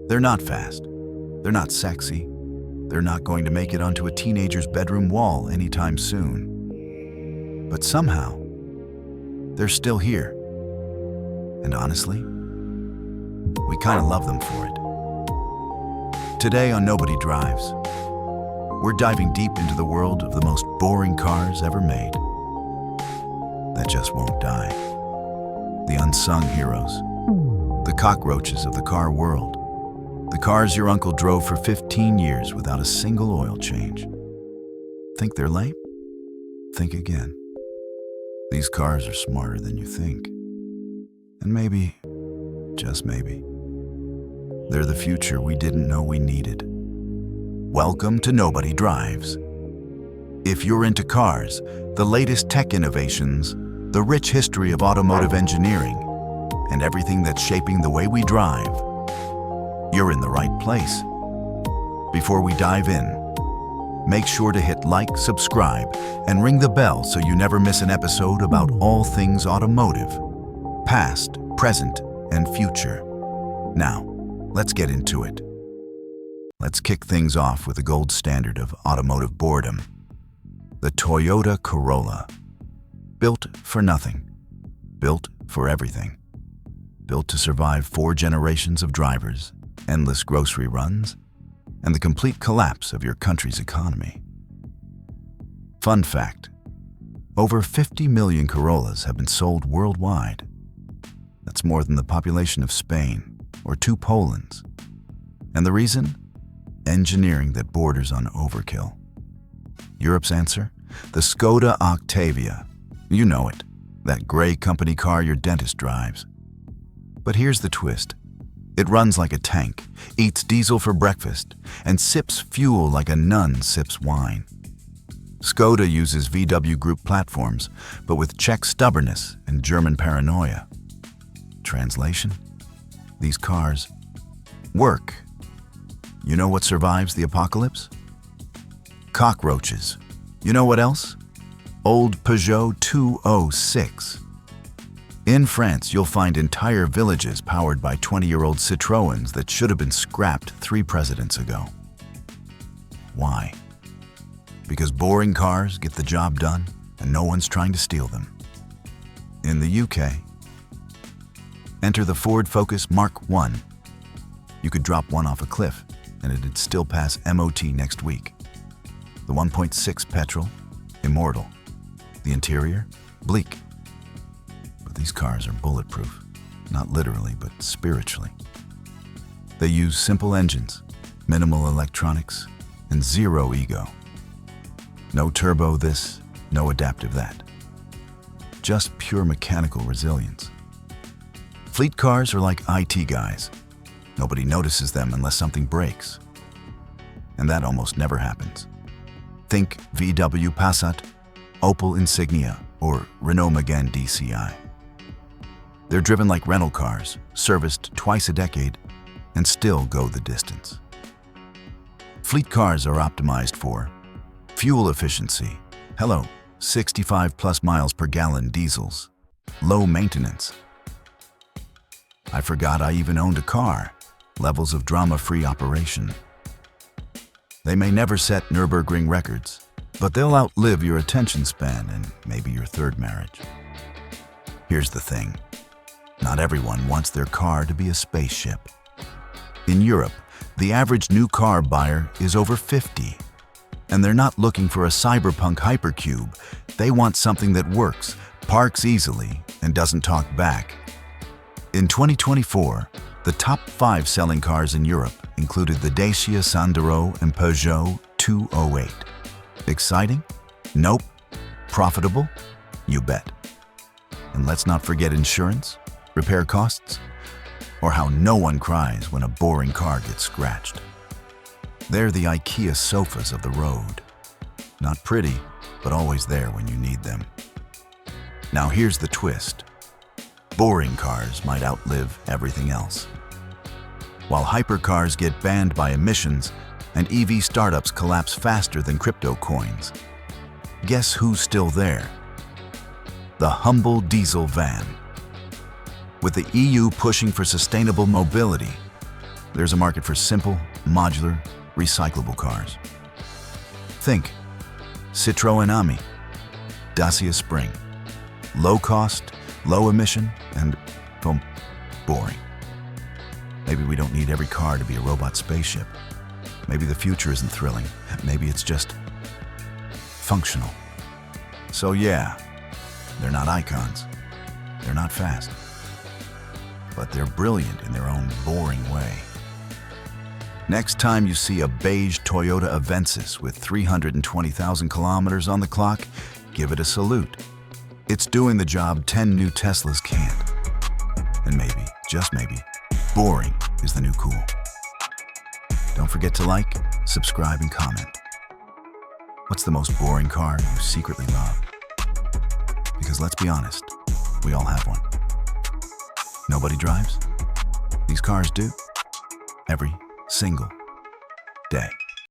They're not fast. They're not sexy. They're not going to make it onto a teenager's bedroom wall anytime soon. But somehow, they're still here. And honestly, we kind of love them for it. Today on Nobody Drives, we're diving deep into the world of the most boring cars ever made that just won't die. The unsung heroes, the cockroaches of the car world, the cars your uncle drove for 15 years without a single oil change. Think they're lame? Think again. These cars are smarter than you think. And maybe, just maybe, they're the future we didn't know we needed. Welcome to Nobody Drives. If you're into cars, the latest tech innovations, the rich history of automotive engineering, and everything that's shaping the way we drive, you're in the right place. Before we dive in, make sure to hit like, subscribe, and ring the bell so you never miss an episode about all things automotive, past, present, and future. Now, let's get into it. Let's kick things off with the gold standard of automotive boredom, the Toyota Corolla. Built for nothing, built for everything. Built to survive 4 generations of drivers, endless grocery runs, and the complete collapse of your country's economy. Fun fact, over 50 million Corollas have been sold worldwide. That's more than the population of Spain or 2 Polands. And the reason? Engineering that borders on overkill. Europe's answer? The Skoda Octavia. You know it, that gray company car your dentist drives. But here's the twist. It runs like a tank, eats diesel for breakfast, and sips fuel like a nun sips wine. Skoda uses VW Group platforms, but with Czech stubbornness and German paranoia. Translation? These cars work. You know what survives the apocalypse? Cockroaches. You know what else? Old Peugeot 206. In France, you'll find entire villages powered by 20-year-old Citroëns that should have been scrapped 3 presidents ago. Why? Because boring cars get the job done and no one's trying to steal them. In the UK, enter the Ford Focus Mark 1. You could drop one off a cliff and it'd still pass MOT next week. The 1.6 petrol, immortal. The interior, bleak. These cars are bulletproof, not literally, but spiritually. They use simple engines, minimal electronics, and zero ego. No turbo this, no adaptive that. Just pure mechanical resilience. Fleet cars are like IT guys. Nobody notices them unless something breaks. And that almost never happens. Think VW Passat, Opel Insignia, or Renault Megane DCI. They're driven like rental cars, serviced twice a decade, and still go the distance. Fleet cars are optimized for fuel efficiency. Hello, 65 plus miles per gallon diesels. Low maintenance. I forgot I even owned a car. Levels of drama-free operation. They may never set Nürburgring records, but they'll outlive your attention span and maybe your 3rd marriage. Here's the thing. Not everyone wants their car to be a spaceship. In Europe, the average new car buyer is over 50. And they're not looking for a cyberpunk hypercube. They want something that works, parks easily, and doesn't talk back. In 2024, the top 5 selling cars in Europe included the Dacia Sandero and Peugeot 208. Exciting? Nope. Profitable? You bet. And let's not forget insurance, repair costs, or how no one cries when a boring car gets scratched. They're the IKEA sofas of the road. Not pretty, but always there when you need them. Now here's the twist. Boring cars might outlive everything else. While hypercars get banned by emissions and EV startups collapse faster than crypto coins, guess who's still there? The humble diesel van. With the EU pushing for sustainable mobility, there's a market for simple, modular, recyclable cars. Think Citroën Ami, Dacia Spring. Low cost, low emission, and, well, boring. Maybe we don't need every car to be a robot spaceship. Maybe the future isn't thrilling. Maybe it's just functional. So yeah, they're not icons. They're not fast. But they're brilliant in their own boring way. Next time you see a beige Toyota Avensis with 320,000 kilometers on the clock, give it a salute. It's doing the job 10 new Teslas can't. And maybe, just maybe, boring is the new cool. Don't forget to like, subscribe, and comment. What's the most boring car you secretly love? Because let's be honest, we all have one. Nobody drives? These cars do. Every single day.